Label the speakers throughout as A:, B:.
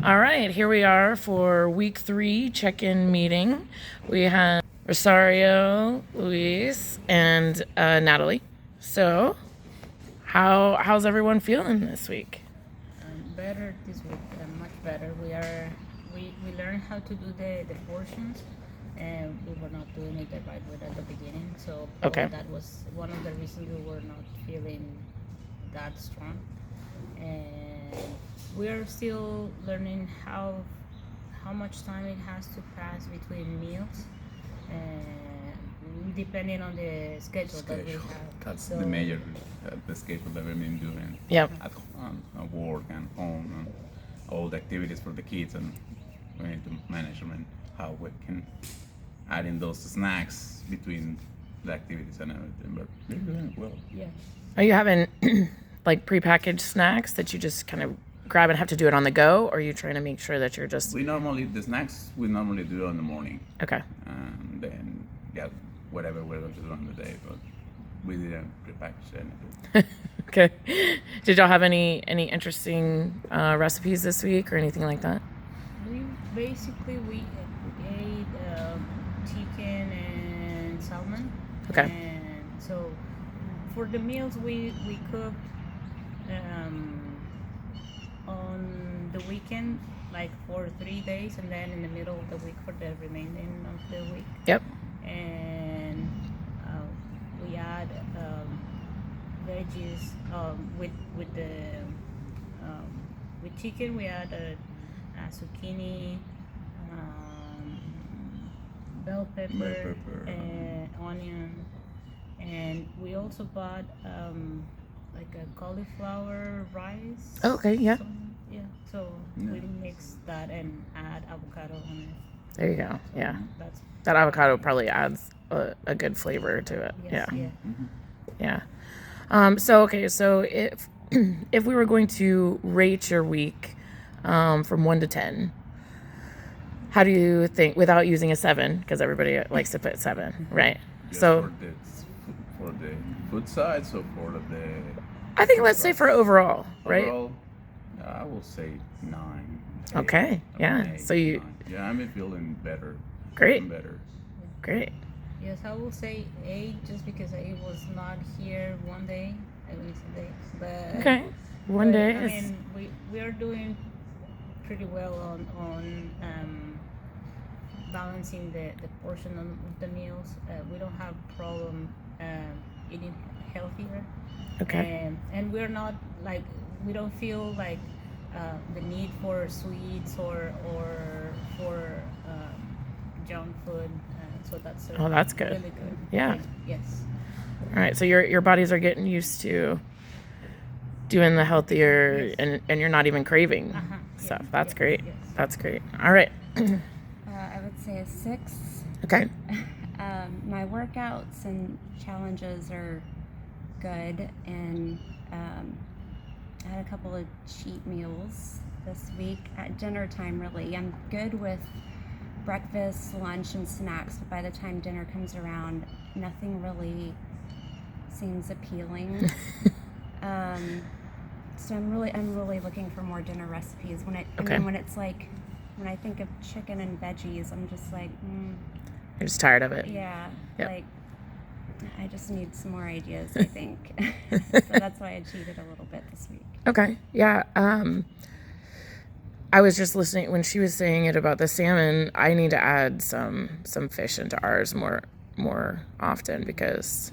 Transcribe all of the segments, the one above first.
A: All right, here we are for week 3 check-in meeting. We have Rosario, Luis, and Natalie. So, how's everyone feeling this week?
B: Better this week, much better. We learned how to do the portions, and we were not doing it the right way at the beginning. So
A: Okay.
B: that was one of the reasons we were not feeling that strong. And we are still learning how much time it has to pass between meals, and depending on the schedule that we have.
C: That's
B: So
C: the major the schedule that we've been doing
A: Yep.
C: at work and home and all the activities for the kids, and we need to manage them and how we can add in those snacks between the activities and everything. But we're doing well.
B: yes.
A: Are you having like prepackaged snacks that you just kind of grab and have to do it on the go, or are you trying to make sure that you're just
C: The snacks we normally do in the morning,
A: okay?
C: and then whatever we're going to do on the day. But we didn't prepackage anything.
A: Okay. Did y'all have any interesting recipes this week or anything like that?
B: We basically ate chicken and salmon.
A: Okay.
B: And so for the meals we cooked on the weekend, like for 3 days, and then in the middle of the week for the remaining of the week.
A: Yep.
B: And we add veggies with the with chicken. We add a zucchini, bell pepper, onion, and we also bought like a cauliflower rice.
A: Oh, okay. Yeah.
B: So we mix that and add avocado on it.
A: There you go. Yeah.
B: That's
A: That avocado probably adds a good flavor to it.
B: yes,
A: Yeah. Yeah. So if if we were going to rate your week from 1 to 10, how do you think, without using a 7, because everybody likes to put 7, right?
C: Just
A: So
C: for the food side, so for the
A: I think let's say for overall, right?
C: overall, I will say 9.
A: Okay, yeah. So you-
C: 9. Yeah, I'm feeling better.
A: Great.
C: Feeling better.
A: Great.
B: Yes, I will say 8 just because I was not here one day. I will say days, but
A: Okay. One
B: but,
A: day
B: I
A: is
B: mean, we are doing pretty well on balancing the portion of the meals. We don't have problem eating healthier.
A: okay.
B: And we're not like, we don't feel like the need for sweets or for junk food. So that's
A: Oh, that's good.
B: Really good.
A: Yeah.
B: Yes.
A: All right. So your bodies are getting used to doing the healthier,
B: Yes.
A: and you're not even craving stuff.
B: Yes,
A: That's
B: yes,
A: great.
B: yes.
A: That's great. All right.
D: I would say a 6.
A: Okay.
D: My workouts and challenges are good, and I had a couple of cheat meals this week at dinner time. Really, I'm good with breakfast, lunch, and snacks, but by the time dinner comes around, nothing really seems appealing. So I'm really looking for more dinner recipes.
A: Okay.
D: And when it's like, when I think of chicken and veggies, I'm just like,
A: You're just tired of it.
D: yeah,
A: Yep.
D: like I just need some more ideas, I think. So that's why I cheated a little bit this week.
A: Okay. Yeah. I was just listening when she was saying it about the salmon. I need to add some fish into ours more often, because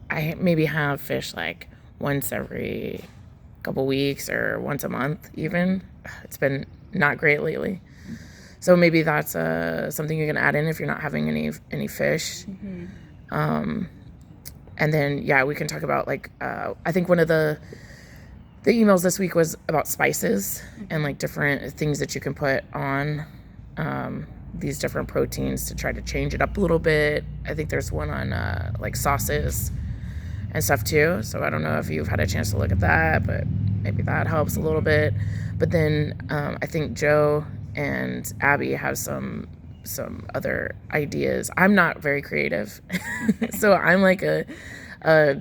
A: I maybe have fish like once every couple weeks or once a month even. It's been not great lately. So maybe that's something you can add in if you're not having any fish. And then, yeah, we can talk about like, I think one of the emails this week was about spices and like different things that you can put on these different proteins to try to change it up a little bit. I think there's one on like sauces and stuff too. So I don't know if you've had a chance to look at that, but maybe that helps a little bit. But then I think Joe and Abby have some other ideas. I'm not very creative. So I'm like a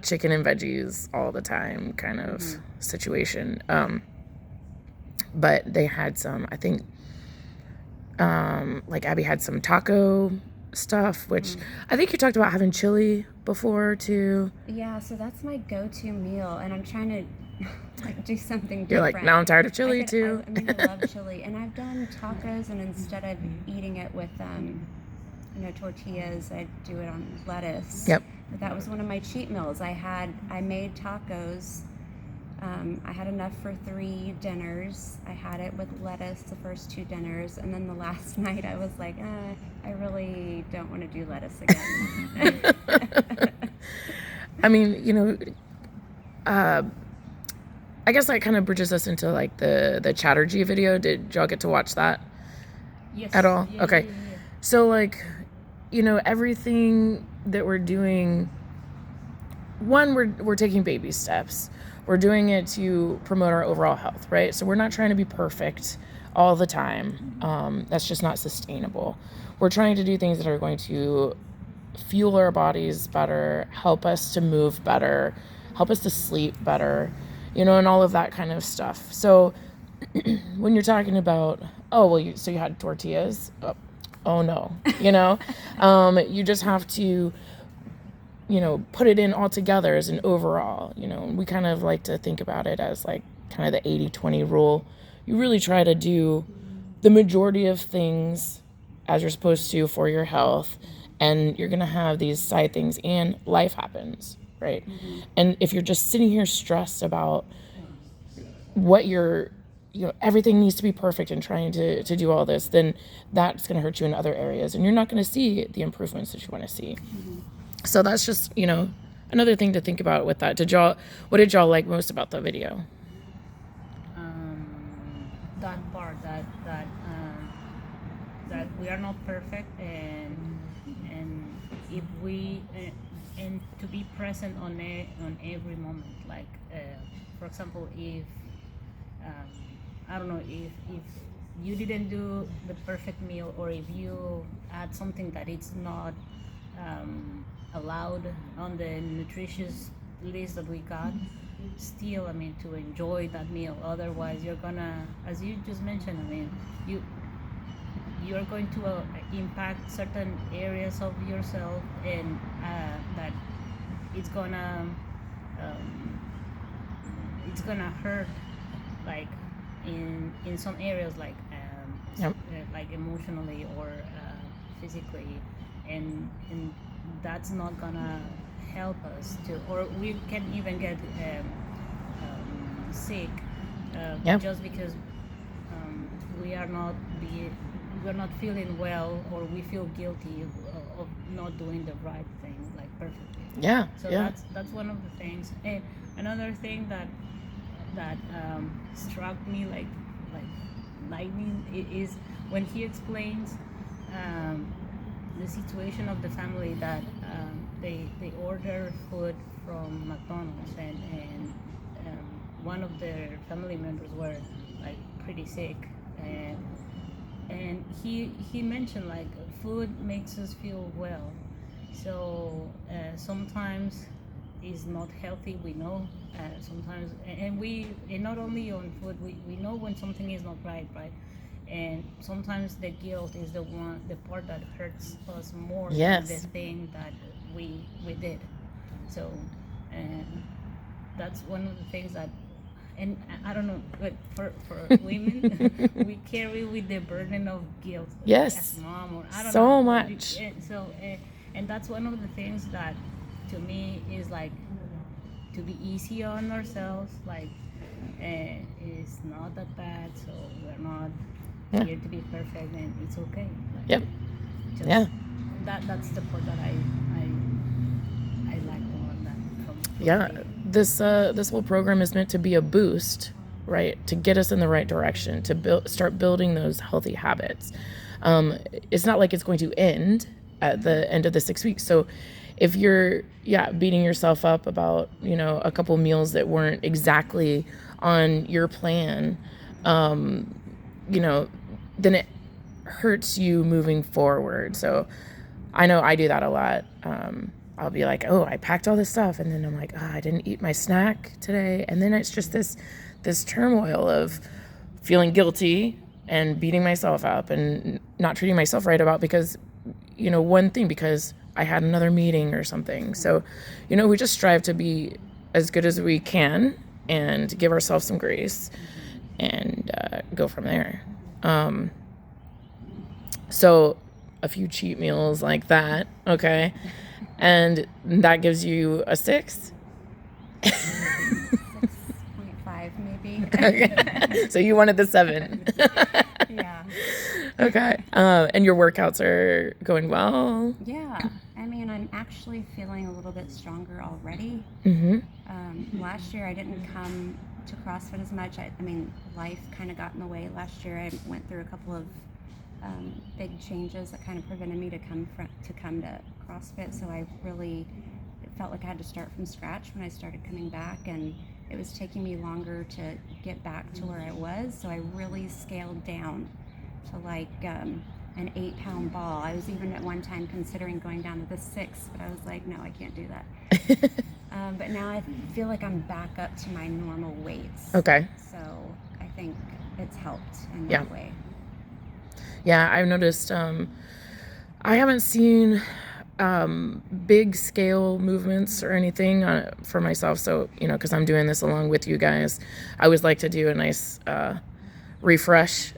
A: chicken and veggies all the time kind of situation. but they had some, I think, like Abby had some taco stuff, which I think you talked about having chili before too.
D: Yeah, so that's my go-to meal, and I'm trying to like do something different.
A: You're like, now I'm tired of chili too.
D: I love chili, and I've done tacos, and instead of eating it with tortillas, I do it on lettuce.
A: Yep.
D: But that was one of my cheat meals. I made tacos. I had enough for 3 dinners. I had it with lettuce the first 2 dinners, and then the last night I was like, I really don't want to do lettuce again.
A: I mean, I guess that kind of bridges us into like the Chatterjee video. Did y'all get to watch that
B: Yes.
A: at all?
B: Yeah,
A: Okay.
B: yeah.
A: So like, everything that we're doing, one, we're taking baby steps. We're doing it to promote our overall health, right? So we're not trying to be perfect all the time. That's just not sustainable. We're trying to do things that are going to fuel our bodies better, help us to move better, help us to sleep better, and all of that kind of stuff. So when you're talking about, so you had tortillas? Oh no, you just have to, put it in all together as an overall. We kind of like to think about it as like kind of the 80-20 rule. You really try to do the majority of things as you're supposed to for your health, and you're going to have these side things, and life happens, right? Mm-hmm. And if you're just sitting here stressed about what everything needs to be perfect and trying to do all this, then that's going to hurt you in other areas, and you're not going to see the improvements that you want to see. Mm-hmm. So that's just, another thing to think about with that. What did y'all like most about the video?
B: That part that we are not perfect, and if we and to be present on every moment. Like for example, if I don't know, if you didn't do the perfect meal, or if you add something that it's not allowed on the nutritious list that we got, still, to enjoy that meal. Otherwise, you're gonna, as you just mentioned, you're going to impact certain areas of yourself, and that it's gonna hurt, like in some areas, like
A: Yep.
B: like emotionally or physically, and that's not gonna help us to, or we can even get sick just because we're not feeling well, or we feel guilty of not doing the right thing, like perfectly.
A: Yeah.
B: So
A: yeah.
B: that's one of the things. And another thing that struck me like lightning is when he explains the situation of the family that they order food from McDonald's, and one of their family members were like pretty sick, and he mentioned like food makes us feel well, so sometimes it's not healthy, we know, sometimes, and not only on food, we know when something is not right, and sometimes the guilt is the part that hurts us more
A: Yes.
B: than the thing that we did. So that's one of the things that, and I don't know, but for women, we carry with the burden of guilt.
A: Yes.
B: As mom, or I don't
A: So
B: know.
A: much.
B: And that's one of the things that, to me, is like to be easy on ourselves. Like, it's not that bad, so we're not here to be perfect, and it's okay. Like,
A: Yep.
B: just
A: Yeah.
B: That's the part that I like more than from
A: Yeah.
B: me.
A: This whole program is meant to be a boost, right? To get us in the right direction, to start building those healthy habits. It's not like it's going to end at the end of the 6 weeks. So if you're beating yourself up about a couple meals that weren't exactly on your plan, then it hurts you moving forward. So I know I do that a lot. I'll be like, oh, I packed all this stuff, and then I'm like, I didn't eat my snack today, and then it's just this turmoil of feeling guilty and beating myself up and not treating myself right about because, one thing, because I had another meeting or something. So, we just strive to be as good as we can and give ourselves some grace and go from there. So a few cheat meals like that, okay? And that gives you a 6?
D: 6.5 maybe.
A: Okay. So you wanted the 7.
D: Yeah.
A: Okay. And your workouts are going well?
D: Yeah. I mean, I'm actually feeling a little bit stronger already.
A: Mm-hmm.
D: Last year I didn't come to CrossFit as much. I mean, life kind of got in the way. Last year I went through a couple of big changes that kind of prevented me to come to CrossFit. So I really felt like I had to start from scratch when I started coming back, and it was taking me longer to get back to where I was. So I really scaled down to like an 8-pound ball. I was even at one time considering going down to the 6, but I was like, no, I can't do that. But now I feel like I'm back up to my normal weights.
A: Okay.
D: So I think it's helped in
A: Yeah.
D: that way.
A: Yeah, I've noticed I haven't seen big scale movements or anything for myself. So, because I'm doing this along with you guys, I always like to do a nice refresh.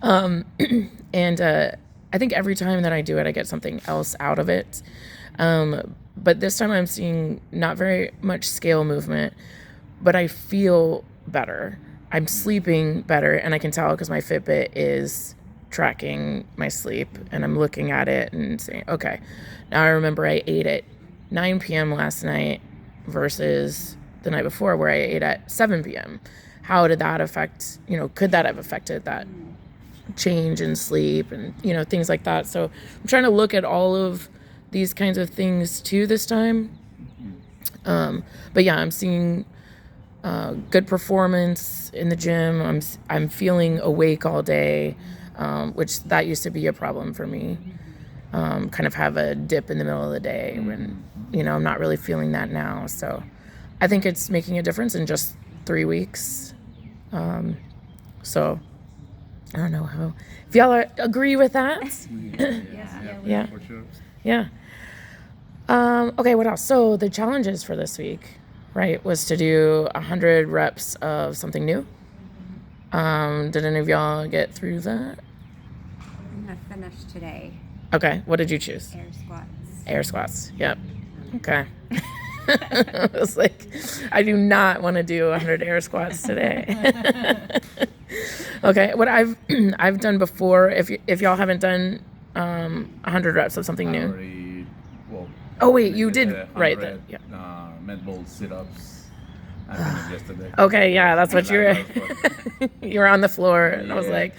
A: And I think every time that I do it, I get something else out of it. But this time I'm seeing not very much scale movement, but I feel better. I'm sleeping better, and I can tell because my Fitbit is tracking my sleep, and I'm looking at it and saying, okay, now I remember I ate at 9 p.m. last night versus the night before where I ate at 7 p.m. How did that affect, could that have affected that change in sleep and, things like that. So I'm trying to look at all of these kinds of things too this time. But yeah, I'm seeing good performance in the gym. I'm feeling awake all day, which that used to be a problem for me. Kind of have a dip in the middle of the day when, I'm not really feeling that now. So I think it's making a difference in just 3 weeks. So I don't know if y'all agree with that. Yeah.
C: For sure.
A: Yeah. Okay, what else? So the challenges for this week, right, was to do 100 reps of something new. Did any of y'all get through that?
D: I'm going to finish today.
A: Okay, what did you choose?
D: Air squats.
A: Air squats. Yep. Okay. I was like, I do not want to do 100 air squats today. Okay, what I've done before, if y'all haven't done 100 reps of something new. Oh wait, you did right then. Yeah.
C: Med ball sit-ups. I finished yesterday.
A: Okay, yeah, that's what you were. You were on the floor, and I was
C: Yeah.
A: like,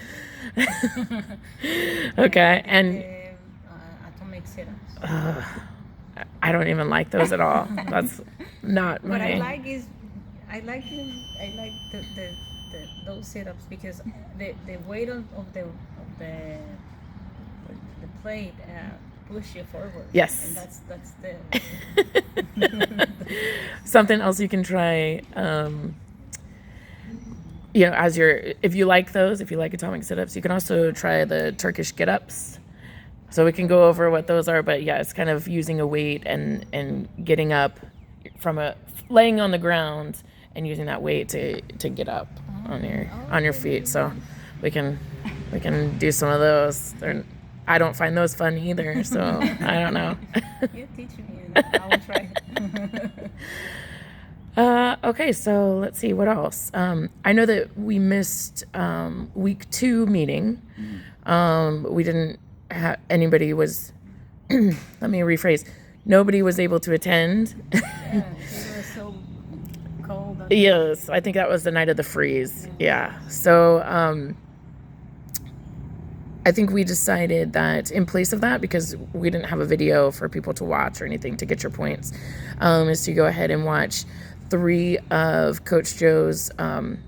A: okay, and
B: Atomic sit-ups.
A: I don't even like those at all. That's not
B: What I
A: my.
B: like is, I like the those sit-ups because the weight of the plate push you forward.
A: Yes.
B: And that's the.
A: Something else you can try. If you like those, if you like atomic sit-ups, you can also try the Turkish get-ups. So we can go over what those are, but yeah, it's kind of using a weight and getting up from laying on the ground and using that weight to get up on your feet. So we can do some of those. I don't find those fun either, so I don't know.
B: You teach me, and I will try.
A: Okay, so let's see what else. I know that we missed week 2 meeting. We didn't have anybody was. Let me rephrase. Nobody was able to attend.
B: Yeah, it was so cold.
A: Yes, I think that was the night of the freeze. Yeah. So I think we decided that in place of that, because we didn't have a video for people to watch or anything to get your points, is to go ahead and watch 3 of Coach Joe's on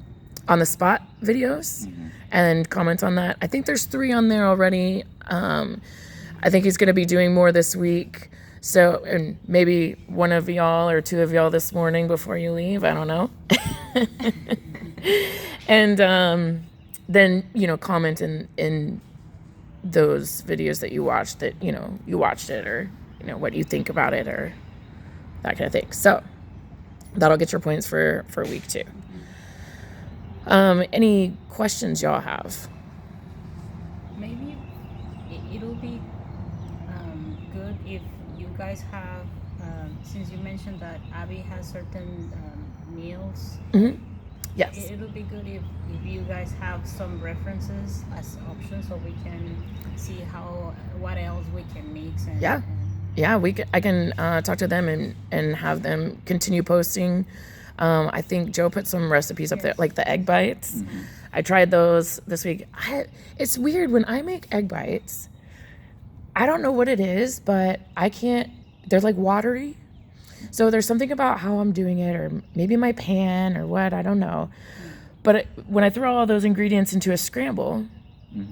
A: the spot videos and comment on that. I think there's 3 on there already. I think he's going to be doing more this week. So, and maybe one of y'all or 2 of y'all this morning before you leave. I don't know. And then, you know, comment in those videos that you watched that, you know, you watched it, or, you know, what you think about it, or that kind of thing. So that'll get your points for week 2. Any questions y'all have?
B: Maybe it'll be good if you guys have, since you mentioned that Abby has certain meals.
A: Yes.
B: It'll be good if you guys have some references as options, so we can see what else we can mix. And,
A: Yeah. Yeah, I can talk to them and have them continue posting. I think Joe put some recipes up there, like the egg bites. I tried those this week. It's weird when I make egg bites. I don't know what it is, but I can't. They're like watery. So there's something about how I'm doing it, or maybe my pan, or what, I don't know. But when I throw all those ingredients into a scramble,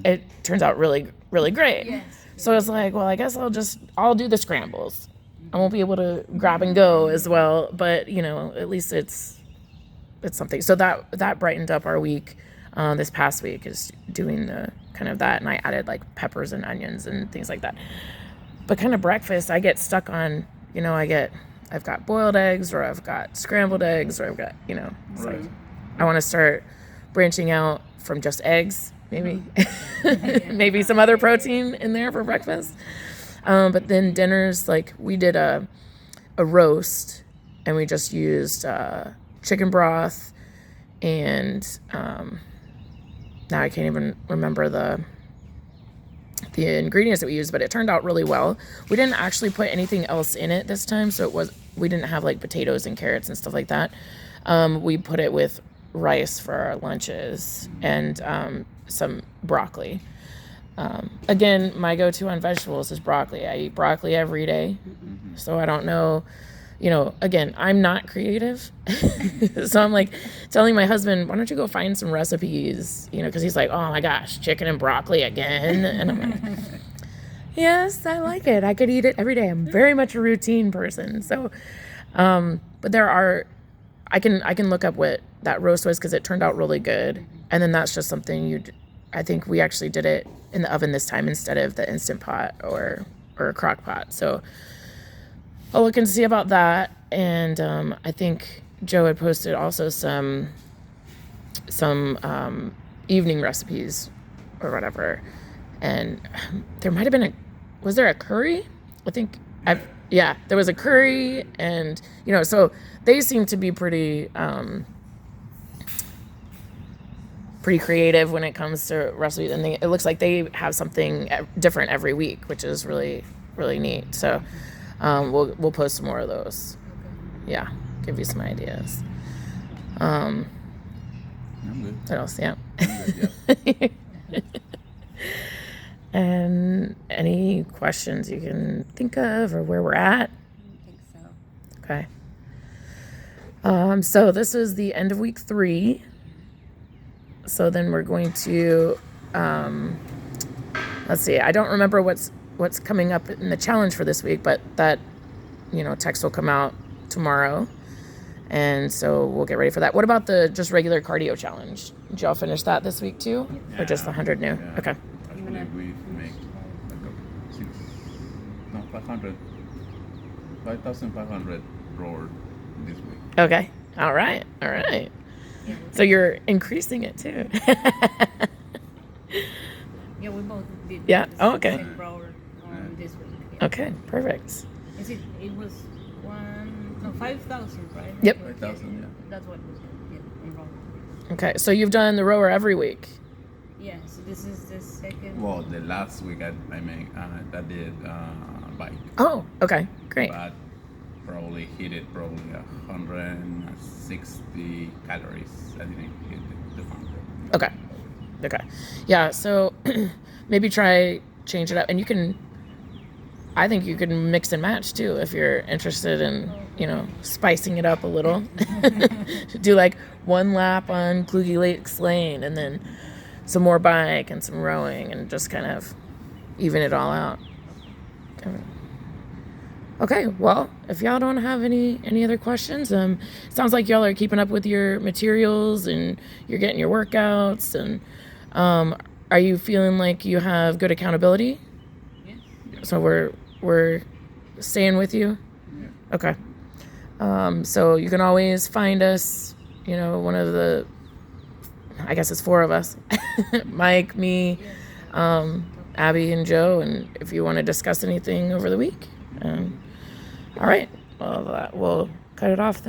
A: it turns out really, really great.
B: Yes.
A: So I was like, well, I guess I'll do the scrambles. I won't be able to grab and go as well, but you know, at least it's something. So that brightened up our week. This past week is doing the kind of that, and I added like peppers and onions and things like that. But kind of breakfast, I get stuck on, you know, I've got boiled eggs, or I've got scrambled eggs, or I've got, you know, so I want to start branching out from just eggs, maybe. Maybe some other protein in there for breakfast. But then dinners, like we did a roast, and we just used chicken broth, and now I can't even remember the ingredients that we used, but it turned out really well. We didn't actually put anything else in it this time, so we didn't have like potatoes and carrots and stuff like that. We put it with rice for our lunches, and some broccoli. Again, my go-to on vegetables is broccoli. I eat broccoli every day, so I don't know, you know, again, I'm not creative. So I'm like telling my husband, why don't you go find some recipes, you know, because he's like, oh my gosh, chicken and broccoli again. And I'm like, yes, I like it. I could eat it every day. I'm very much a routine person. So, but I can look up what that roast was, because it turned out really good. And then that's just something I think we actually did it in the oven this time instead of the Instant Pot or a crock pot. So I'll look and see about that. And I think Joe had posted also some evening recipes or whatever. And there might have been was there a curry? I think there was a curry, and you know, so they seem to be pretty creative when it comes to recipes, and it looks like they have something different every week, which is really, really neat. So we'll post some more of those.
B: Okay.
A: Yeah, give you some ideas.
C: I'm good.
A: What else? Yeah.
C: I'm good, yeah.
A: And any questions you can think of, or where we're at?
D: I think so.
A: Okay. So this is the end of week 3. So then we're going to, let's see, I don't remember what's coming up in the challenge for this week, but that, you know, text will come out tomorrow. And so we'll get ready for that. What about the just regular cardio challenge? Did y'all finish that this week too? Or just the 100 new?
C: Yeah.
A: Okay.
C: Actually, we make like 5,500 rolled this week.
A: Okay. All right. So you're increasing it too.
B: Yeah, we both did.
A: Yeah.
B: the
A: Oh, okay.
B: same roll this week. Yeah.
A: Okay. Perfect.
B: It was 5,000, right?
A: Yep.
C: 5,000, yeah.
B: That's what was enrolled.
A: Okay. So you've done the rower every week.
B: Yeah, so this is the second.
C: Well, the last week I did bike.
A: Oh, okay. Great.
C: But probably hit it 160 calories. I didn't hit the 100.
A: Okay. Yeah, so maybe change it up. And I think you can mix and match too if you're interested in, you know, spicing it up a little. Do like 1 lap on Kluge Lakes Lane, and then some more bike and some rowing, and just kind of even it all out. Okay, well, if y'all don't have any other questions, sounds like y'all are keeping up with your materials and you're getting your workouts, and are you feeling like you have good accountability?
B: Yes.
A: So we're staying with you. Okay. So you can always find us. One of the, I guess it's 4 of us, Mike, me, Abby, and Joe, and if you want to discuss anything over the week. All right. Well, we'll cut it off then.